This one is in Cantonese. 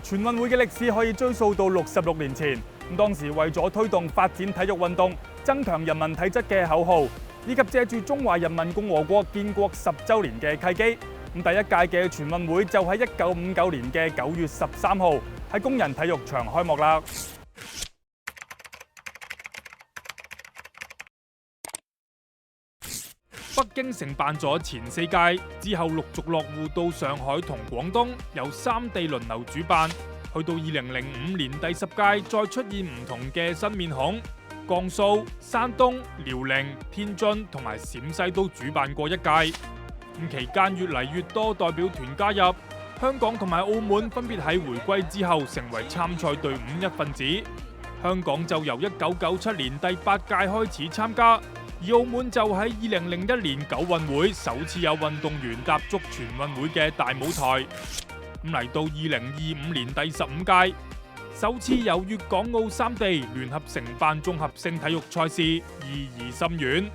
全運會嘅歷史可以追溯到66年前，當時為咗推動發展體育運動、增強人民體質嘅口號，以及借住中華人民共和國建國10週年嘅契機，第一屆嘅全運會就喺1959年嘅9月13號喺工人體育場開幕啦。北京承辦咗前4屆，之後陸續落戶到上海同廣東，由3地輪流主辦。去到2005年第10屆，再出現唔同嘅新面孔，江蘇、山東、遼寧、天津同埋陝西都主辦過一屆。期間越嚟越多代表團加入，香港同埋澳門分別喺回歸之後成為參賽隊伍一份子。香港就由1997年第8屆開始參加。而澳門就喺2001年9運會首次有運動員踏足全運會嘅大舞台。嚟到2025年第15屆，首次由粵港澳3地聯合承辦綜合性體育賽事，意義深遠。